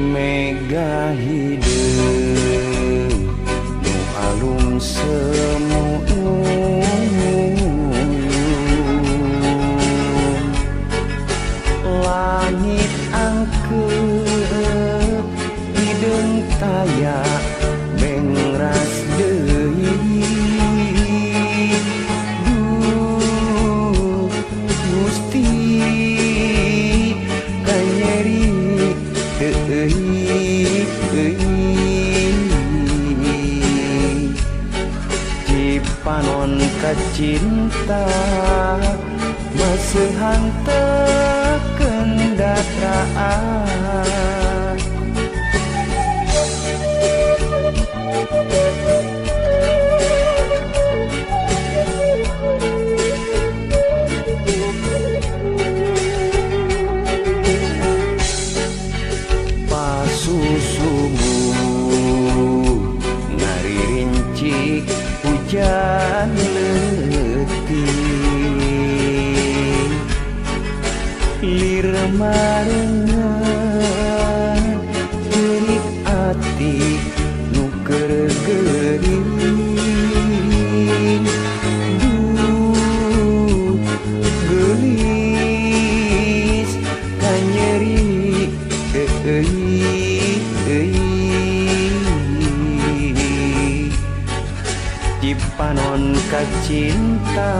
Mega hideung nu alung semu langit angkeup hideung taya bengras deui duh Gusti kanyeri Cipanon kacinta maseuhan teu kendatraan pasusubuh ngaririnci hujan leutik lir marengan geuning ati nu keur geuring duh geulis kanyeri Cipanon kacinta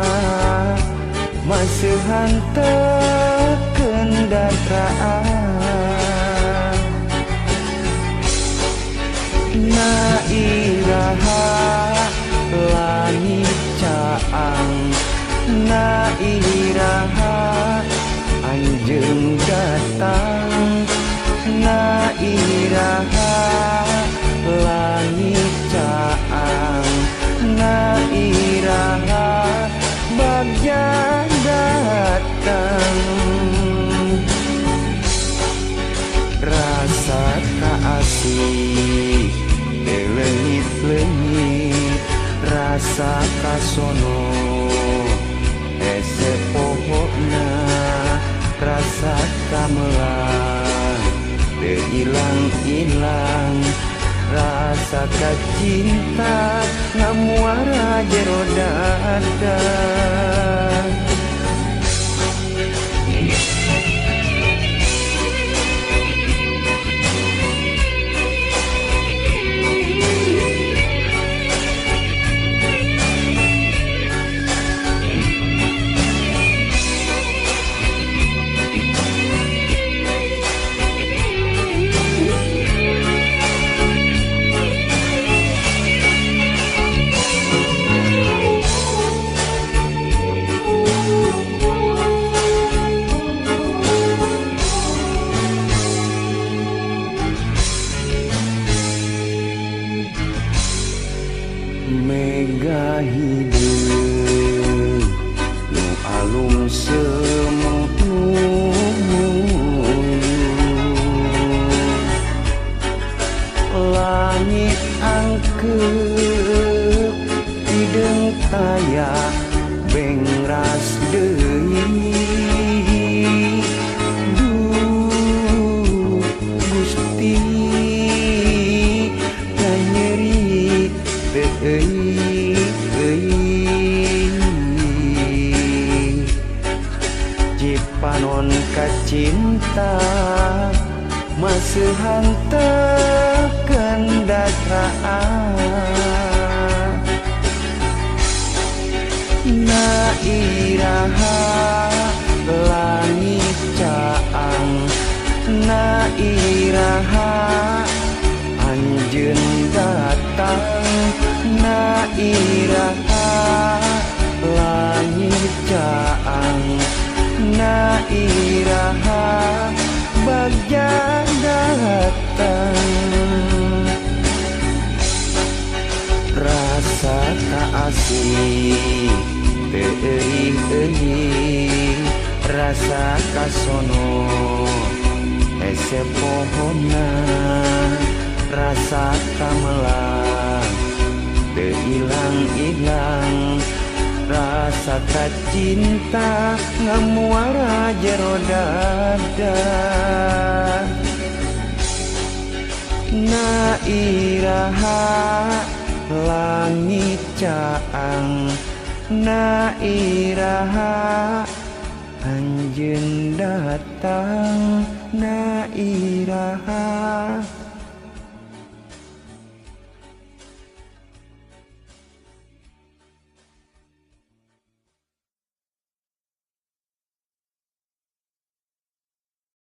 maseuhan teu kendatraan na iraha langit caang na iraha anjeun datang na iraha langit caang na iraha bagja datang rasa kaasih leungit-leungit rasa kasono ese pohona rasa kamelang teu ilang-ilang rasa kacinta ngamuara jero dada Mega hideung nu alung semu langit angkeup hideung taya bengras deui duh Gusti kanyeri Cipanon cinta masih hantakan datraan na iraha langit caang na iraha anjeun datang na iraha langit caang na iraha bagja datang rasa tak asih teuing rasa kasono ese pohona rasa kamelang teu ilang-ilang rasa tak cinta ngamuara jero dada na iraha langit caang na iraha anjeun datang na iraha